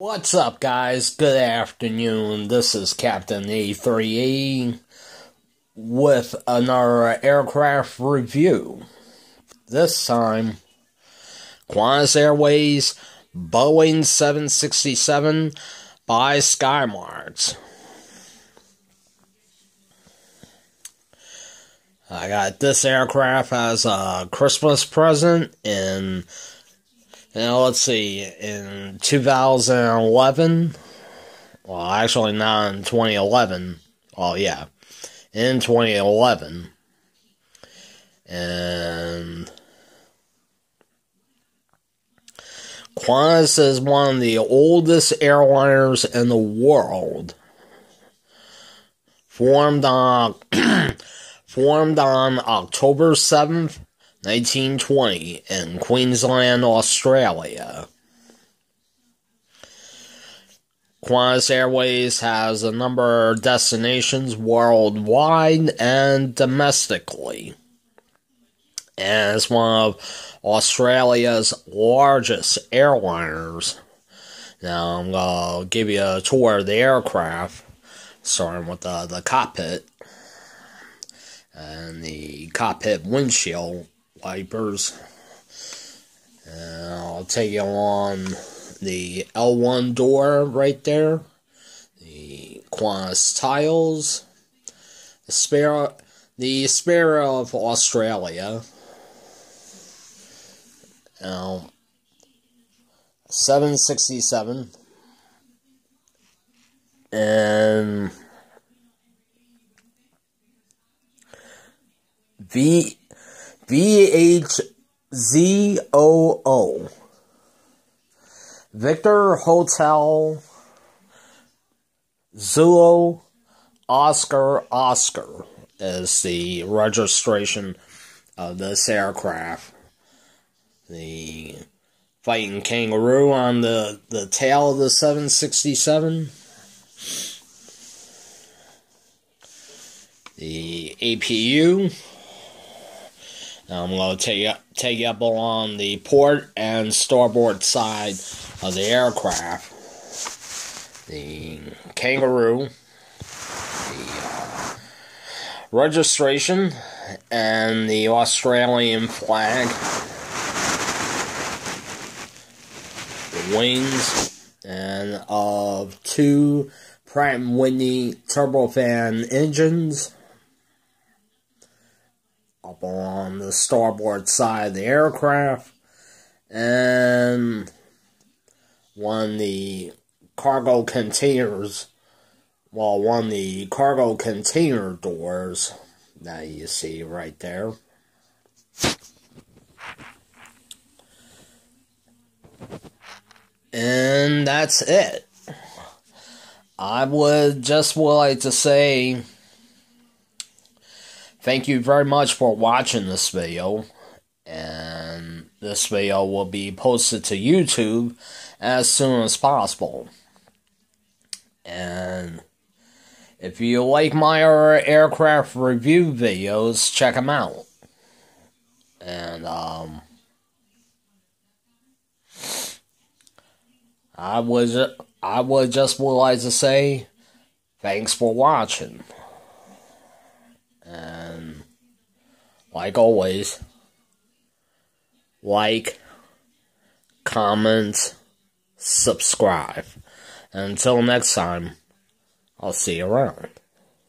What's up, guys? Good afternoon. This is Captain A3E with another aircraft review. This time, Qantas Airways Boeing 767 by skymarks. I got this aircraft as a Christmas present in let's see, in 2011, well, actually not in 2011, oh yeah, in 2011, and Qantas is one of the oldest airliners in the world, formed on October 7th, 1920 in Queensland, Australia. Qantas Airways has a number of destinations worldwide and domestically, and is one of Australia's largest airliners. Now I'm going to give you a tour of the aircraft, starting with the cockpit and the cockpit windshield wipers. And I'll take you on the L1 door right there, the Qantas tiles, the spare of Australia, 767, and VHZOO, Victor Hotel Zulu Oscar is the registration of this aircraft. The fighting kangaroo on the tail of the 767. The APU. I'm going to take you up along the port and starboard side of the aircraft. The kangaroo, the registration, and the Australian flag. The wings and of two Pratt & Whitney turbofan engines up on the starboard side of the aircraft, and one of the cargo containers, one of the cargo container doors that you see right there. And that's it. I would just like to say thank you very much for watching this video, and this video will be posted to YouTube as soon as possible. And if you like my aircraft review videos, check them out. And I would just like to say thanks for watching. And like always, like, comment, subscribe. Until next time, I'll see you around.